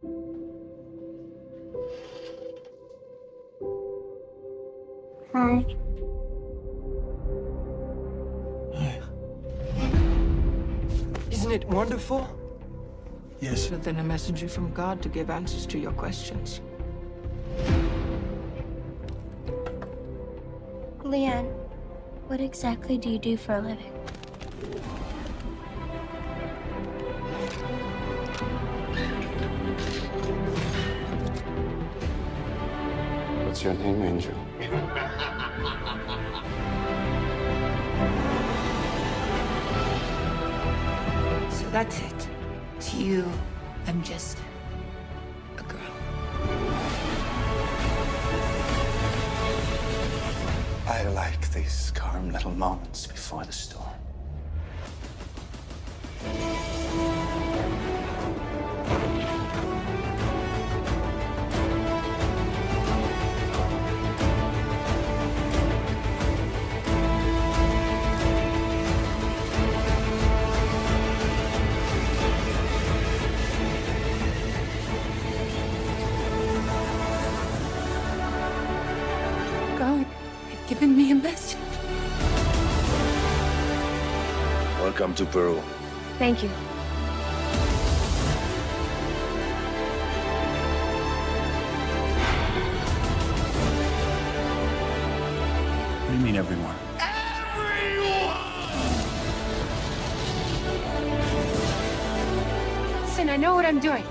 Hi. Isn't it wonderful? Yes. But then a messenger from God to give answers to your questions. Leanne, what exactly do you do for a living? What's your name, Angel? So that's it. To you, I'm just a girl. I like these calm little moments before the storm. God had given me a message. Welcome to Peru. Thank you. What do you mean, everyone? Listen, I know what I'm doing.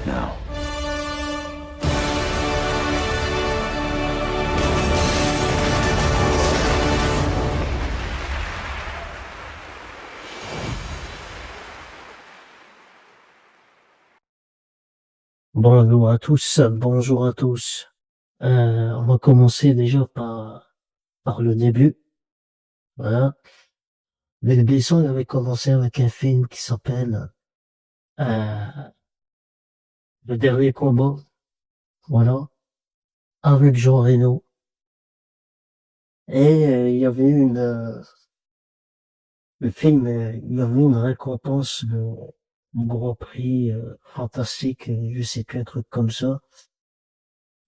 Now. Bonjour à tous, bonjour à tous. On va commencer déjà par le début. Voilà. Luc Besson il avait commencé avec un film qui s'appelle euh, Le Dernier Combat. Voilà. Avec Jean Reno. Et il y avait le film, il y avait une récompense du Grand Prix fantastique, je sais plus, un truc comme ça.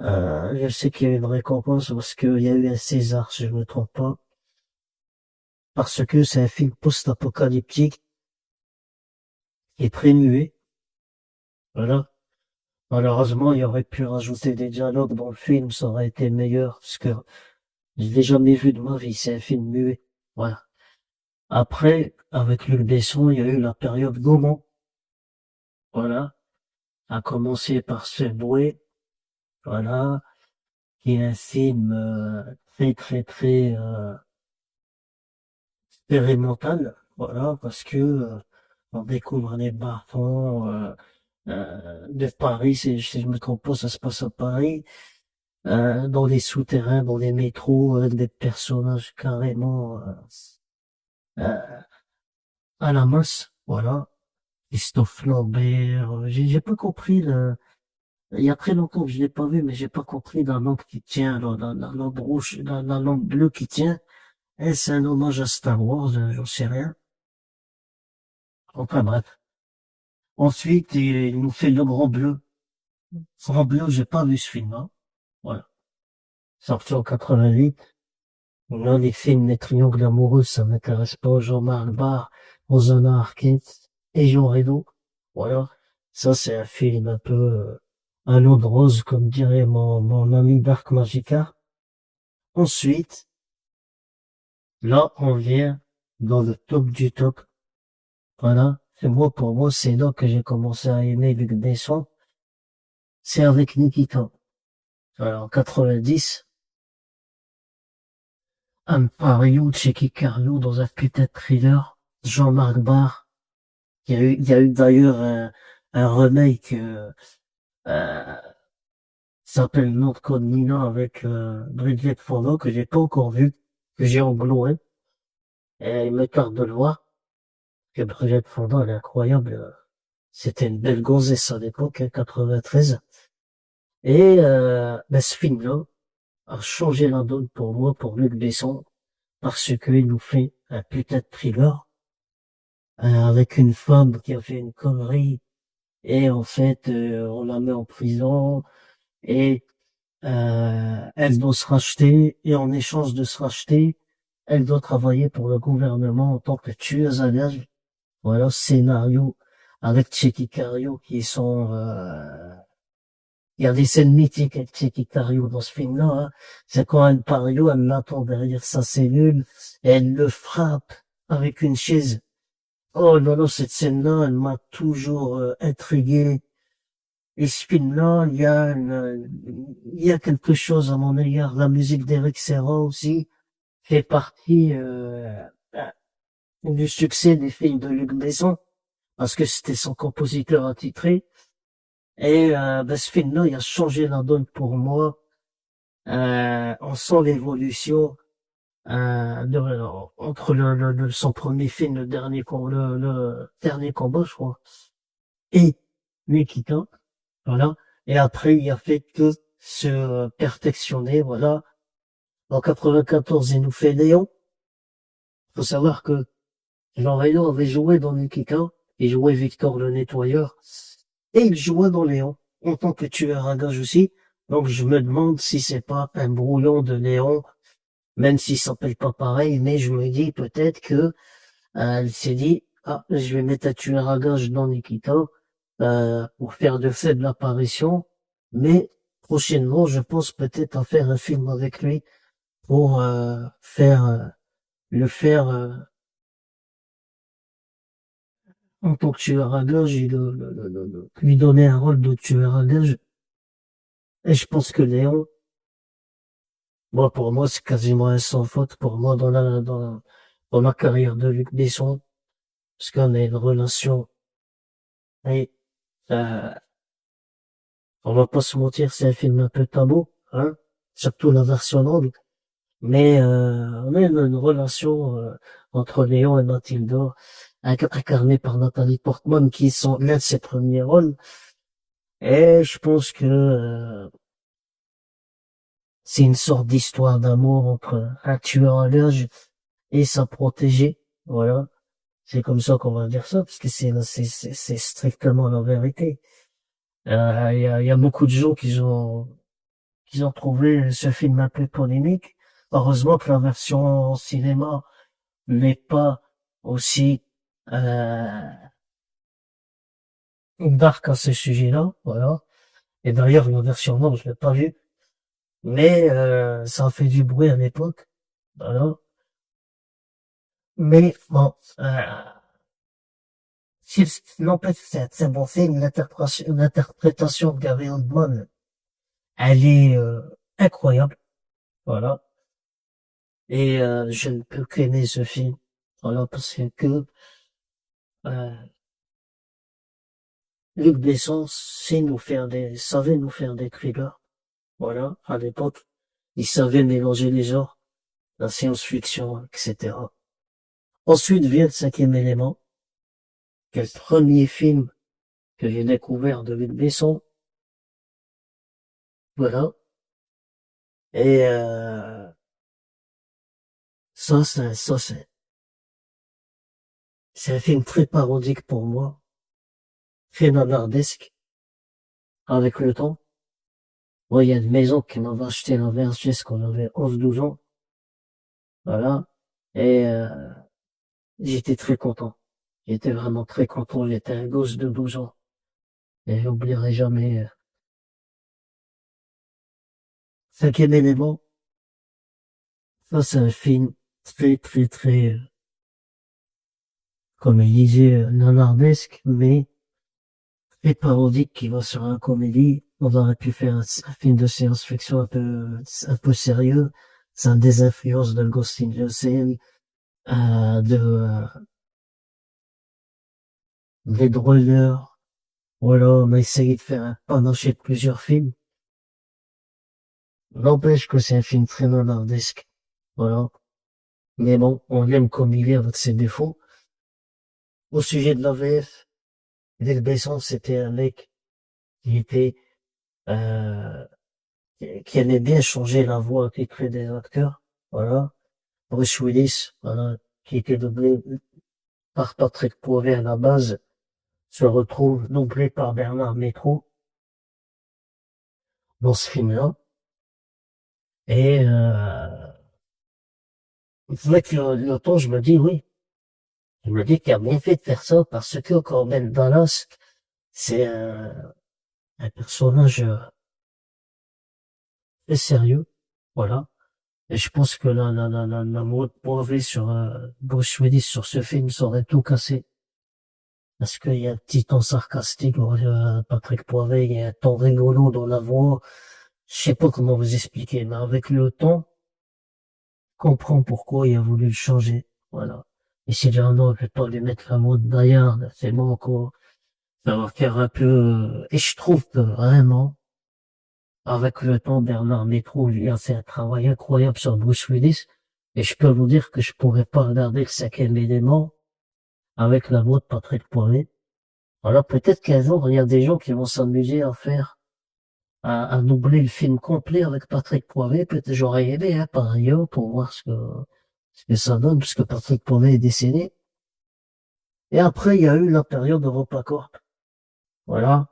Je sais qu'il y a eu une récompense parce qu'il y a eu un César, si je me trompe pas. Parce que c'est un film post-apocalyptique qui est très muet. Voilà. Malheureusement, il aurait pu rajouter des dialogues dans le film, ça aurait été meilleur, parce que je l'ai jamais vu de ma vie, c'est un film muet. Voilà. Après, avec Luc Besson, il y a eu la période Gaumont. Voilà. A commencé par Subway. Voilà. Qui est un film très très très expérimental. Voilà, parce que on découvre les bas-fonds de Paris, si je me trompe pas, ça se passe à Paris, dans les souterrains, dans les métros, avec des personnages carrément euh, à la masse. Voilà. Christophe Lambert, j'ai pas compris il y a très longtemps que je l'ai pas vu, mais j'ai pas compris la langue qui tient, la langue rouge, la langue bleue qui tient. Est-ce un hommage à Star Wars? J'en sais rien. Enfin bref. Ensuite, il nous fait Le Grand Bleu. Grand Bleu, j'ai pas vu ce film, hein. Voilà. Sorti en 88. Là, les films, les triangles amoureux, ça m'intéresse pas. Jean-Marc Barr, Rosanna Arquette et Jean Reno. Voilà. Ça, c'est un film un peu, à l'eau de rose, comme dirait mon ami Dark Magica. Ensuite, là, on vient dans le top du top. Voilà. C'est moi, pour moi, c'est là que j'ai commencé à aimer Luc Besson. C'est avec Nikita. Alors, en 90, un pariou de chez Carlo dans un putain de thriller. Jean-Marc Barr. Il y a eu d'ailleurs un remake, euh, s'appelle Nom de code Nina avec, Bridget Fonda que j'ai pas encore vu, que j'ai en Blu-ray. Et il me tarde de le voir. Que Bridget Fonda, elle est incroyable. C'était une belle gonzesse à l'époque, hein, 93. Et ce film-là a changé la donne pour moi, pour Luc Besson, parce qu'il nous fait un putain de thriller avec une femme qui a fait une connerie et en fait on la met en prison et elle doit se racheter et en échange de se racheter, elle doit travailler pour le gouvernement en tant que tueuse à gages. Voilà, scénario avec Checky Cario qui sont il y a des scènes mythiques avec Checky Cario dans ce film-là. Hein. C'est quand Anne Pario, elle l'attend derrière sa cellule et elle le frappe avec une chaise. Oh là là, cette scène-là, elle m'a toujours intrigué. Et ce film-là, il y a quelque chose à mon égard. La musique d'Eric Serra aussi fait partie du succès des films de Luc Besson, parce que c'était son compositeur attitré. Et ce film-là, il a changé la donne pour moi. On sent l'évolution entre son premier film, le dernier combat, je crois, et Nikita. Voilà. Et après, il a fait que se perfectionner, voilà. En 94, il nous fait Léon. Faut savoir que Jean Reno avait joué dans Nikita. Il jouait Victor le Nettoyeur. Et il jouait dans Léon. En tant que tueur à gages aussi. Donc, je me demande si c'est pas un brouillon de Léon. Même s'il s'appelle pas pareil. Mais je me dis peut-être que, elle s'est dit, ah, je vais mettre un tueur à gages dans Nikita. Pour faire de faibles apparitions, mais prochainement, je pense peut-être à faire un film avec lui pour le faire en tant que tueur à gages et lui donner un rôle de tueur à gages. Et je pense que Léon, moi pour moi, c'est quasiment un sans faute pour moi dans la carrière de Luc Besson, parce qu'on a une relation et on va pas se mentir, c'est un film un peu tabou, hein, surtout la version longue. Mais on a une relation entre Léon et Mathilda, incarnée par Nathalie Portman, qui sont l'un de ses premiers rôles. Et je pense que c'est une sorte d'histoire d'amour entre un tueur à gages et sa protégée. Voilà, c'est comme ça qu'on va dire ça, parce que c'est strictement la vérité. Il y a beaucoup de gens qui ont trouvé ce film un peu polémique. Heureusement que la version au cinéma n'est pas aussi dark à ce sujet-là, voilà. Et d'ailleurs, la version non, je l'ai pas vue, mais ça a fait du bruit à l'époque, voilà. Mais bon, si n'empêche, c'est un bon film, l'interprétation de Gary Oldman, elle est incroyable, voilà. Et je ne peux qu'aimer ce film, voilà, parce que Luc Besson savait nous faire des thrillers, voilà, à l'époque. Il savait mélanger les genres, la science-fiction, etc. Ensuite vient le cinquième élément, qui est le premier film que j'ai découvert de Luc Besson, voilà. Et c'est un film très parodique pour moi, très nanardesque, avec le temps. Moi, il y a une maison qui m'avait acheté la VHS quand on avait 11-12 ans. Voilà. Et j'étais très content. J'étais vraiment très content. J'étais un gosse de 12 ans. Et j'oublierai jamais. Cinquième élément. Ça, c'est un film très, comme il disait, nanardesque, mais très parodique qui va sur un comédie. On aurait pu faire un film de science-fiction un peu sérieux. C'est un des influences de Ghost in the Shell, Blade Runner. Voilà, on a essayé de faire un panaché de plusieurs films. N'empêche que c'est un film très nanardesque. Voilà. Mais bon, on l'aime comme il est avec ses défauts. Au sujet de la VF, Luc Besson, c'était un mec qui était, euh, qui aimait bien changer la voix qui crée des acteurs. Voilà. Bruce Willis, voilà, qui était doublé par Patrick Poivet à la base, se retrouve doublé par Bernard Métro dans ce film-là. Et c'est vrai que le temps, je me dis oui. Je me dis qu'il a bien fait de faire ça parce que Corbin Dallas, c'est un personnage très sérieux. Voilà. Et je pense que la mode Poivet sur Bruce Willis sur ce film, ça aurait tout cassé. Parce qu'il y a un petit ton sarcastique, Patrick Poivet, il y a un ton rigolo dans la voix. Je sais pas comment vous expliquer, mais avec le temps, je comprends pourquoi il a voulu le changer. Voilà. Et si j'ai un an, je vais pas lui mettre la mode Dayard, c'est bon, quoi. Ça va faire un peu, et je trouve que vraiment, avec le temps, Bernard Métro, il a fait un travail incroyable sur Bruce Willis. Et je peux vous dire que je pourrais pas regarder le 5e élément avec la voix de Patrick Poivet. Alors peut-être qu'un jour, il y a des gens qui vont s'amuser à faire, à doubler le film complet avec Patrick Poivet. Peut-être j'aurais aimé, hein, par ailleurs, pour voir ce que ça donne, puisque Patrick Poivet est décédé. Et après, il y a eu la période EuropaCorp. Voilà.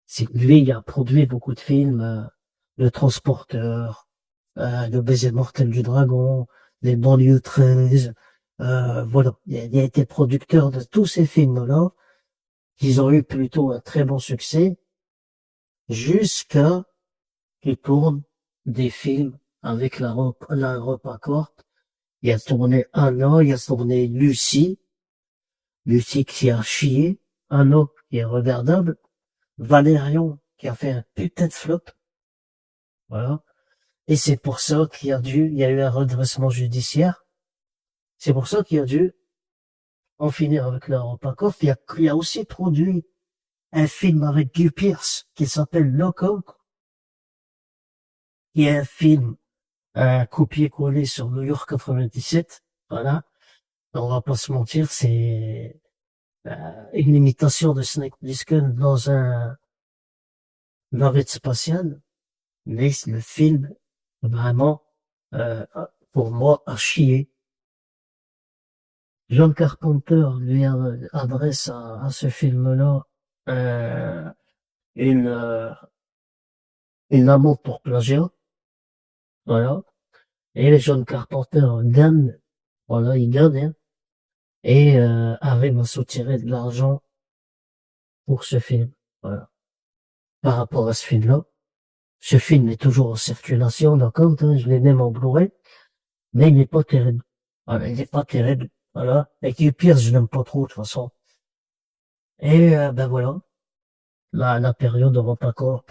C'est lui, il a produit beaucoup de films, Le Transporteur, Le baiser mortel du dragon, Les banlieues 13, voilà. Il a été producteur de tous ces films-là, qui ont eu plutôt un très bon succès, jusqu'à qu'il tourne des films avec la EuropaCorp. Il a tourné Anna, il a tourné Lucie qui a chié, Anna qui est regardable, Valérion qui a fait un putain de flop. Voilà. Et c'est pour ça il y a eu un redressement judiciaire. C'est pour ça qu'il a dû en finir avec l'EuropaCorp. Il a aussi produit un film avec Guy Pearce qui s'appelle Lockout, qui est un film, un copier-coller sur New York 97. Voilà. On va pas se mentir, c'est une imitation de Snake Plissken dans un navette spatiale, mais le film, vraiment, pour moi, a chié. John Carpenter lui adresse à ce film-là une amour pour plagiat, voilà. Et John Carpenter gagne, voilà, il gagne, hein, et arrive à soutirer de l'argent pour ce film, voilà. Par rapport à ce film-là, ce film est toujours en circulation, d'accord, hein, je l'ai même en Blu-ray, mais il n'est pas terrible. Voilà, il n'est pas terrible, voilà. Et qui pire, je l'aime pas trop, de toute façon. Et ben voilà, la période EuropaCorp.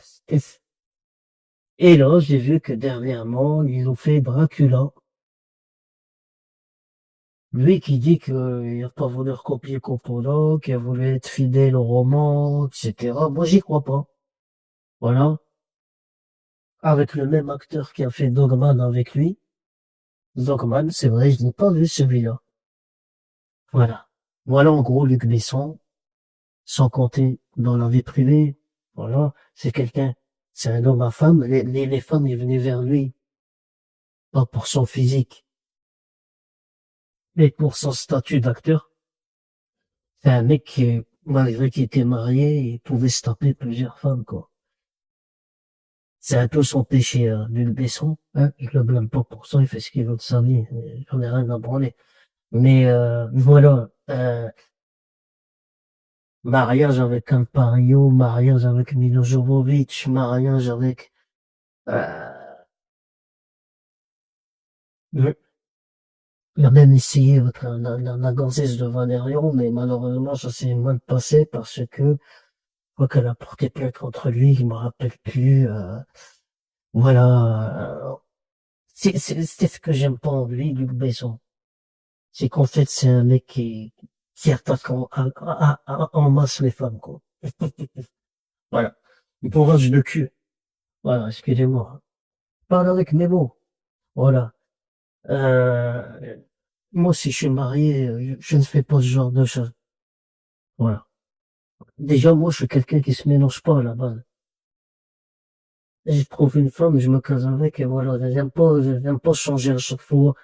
Et là, j'ai vu que dernièrement, ils ont fait Dracula. Lui qui dit qu'il a pas voulu recopier Coppola, qu'il a voulu être fidèle au roman, etc. Moi, j'y crois pas. Voilà. Avec le même acteur qui a fait Dogman avec lui. Dogman, c'est vrai, je n'ai pas vu celui-là. Voilà. Voilà en gros Luc Besson, sans compter dans la vie privée. Voilà. C'est un homme à femme. Les femmes, ils venaient vers lui. Pas pour son physique, mais pour son statut d'acteur. C'est un mec qui, malgré qu'il était marié, il pouvait se taper plusieurs femmes, quoi. C'est un peu son péché, Luc Besson, hein. Je le blâme pas pour ça, il fait ce qu'il veut de sa vie. J'en ai rien à branler. Mais, voilà, mariage avec Campario, mariage avec Milo Jovovich, mariage avec, il a même essayé avec la gonzesse de Valérion, mais malheureusement, ça s'est mal passé parce que, quoi qu'elle a porté plainte contre lui, il me rappelle plus, voilà, c'est ce que j'aime pas en lui, Luc Besson. C'est qu'en fait, c'est un mec qui attaque en masse les femmes, quoi. Voilà. Il bourrage de cul. Voilà, excusez-moi. Parle avec mes mots. Voilà. Moi, si je suis marié, je ne fais pas ce genre de choses. Voilà. Déjà, moi, je suis quelqu'un qui se mélange pas à la base. Je trouve une femme, je me case avec, et voilà. J'aime pas changer à chaque fois,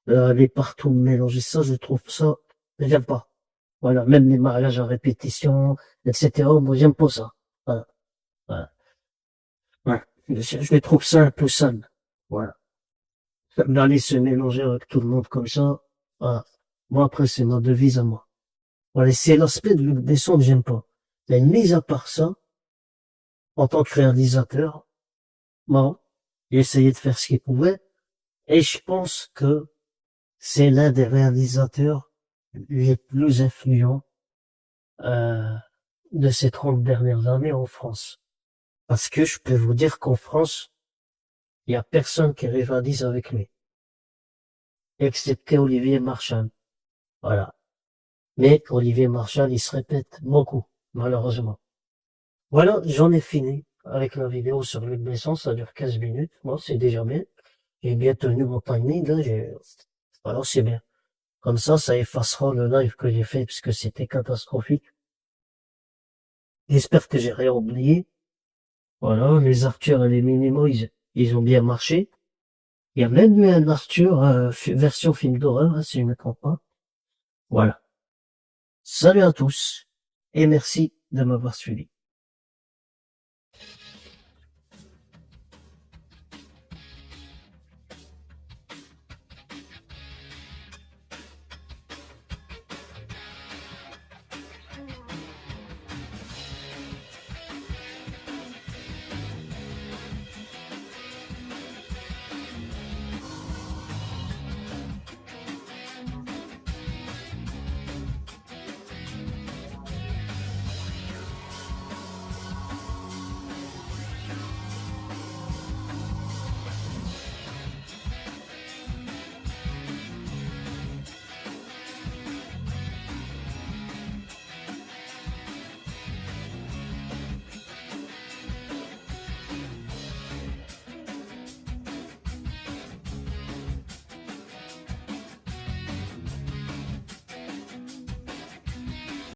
aller partout, mélanger ça, je trouve ça, j'aime pas. Voilà. Même les mariages à répétition, etc. Moi, j'aime pas ça. Voilà. Voilà. Ouais. Je trouve ça un peu sale. Voilà. D'aller se mélanger avec tout le monde comme ça. Voilà. Moi, après, c'est ma devise à moi. Voilà. C'est l'aspect de Luc Besson que j'aime pas. Mais mis à part ça, en tant que réalisateur, bon, j'ai essayé de faire ce qu'il pouvait, et je pense que c'est l'un des réalisateurs les plus influents, de ces 30 dernières années en France. Parce que je peux vous dire qu'en France, il y a personne qui rivalise avec lui. Excepté Olivier Marchal. Voilà. Mais Olivier Marchal, il se répète beaucoup, malheureusement. Voilà, j'en ai fini avec la vidéo sur Luc Besson, ça dure 15 minutes. Moi, c'est déjà bien. J'ai bien tenu mon timing, là, voilà, c'est bien. Comme ça effacera le live que j'ai fait, puisque c'était catastrophique. J'espère que j'ai rien oublié. Voilà, les Arthur et les Minimo, ils ont bien marché. Il y a même eu un Arthur, version film d'horreur, hein, si je ne me trompe pas. Voilà. Salut à tous, et merci de m'avoir suivi.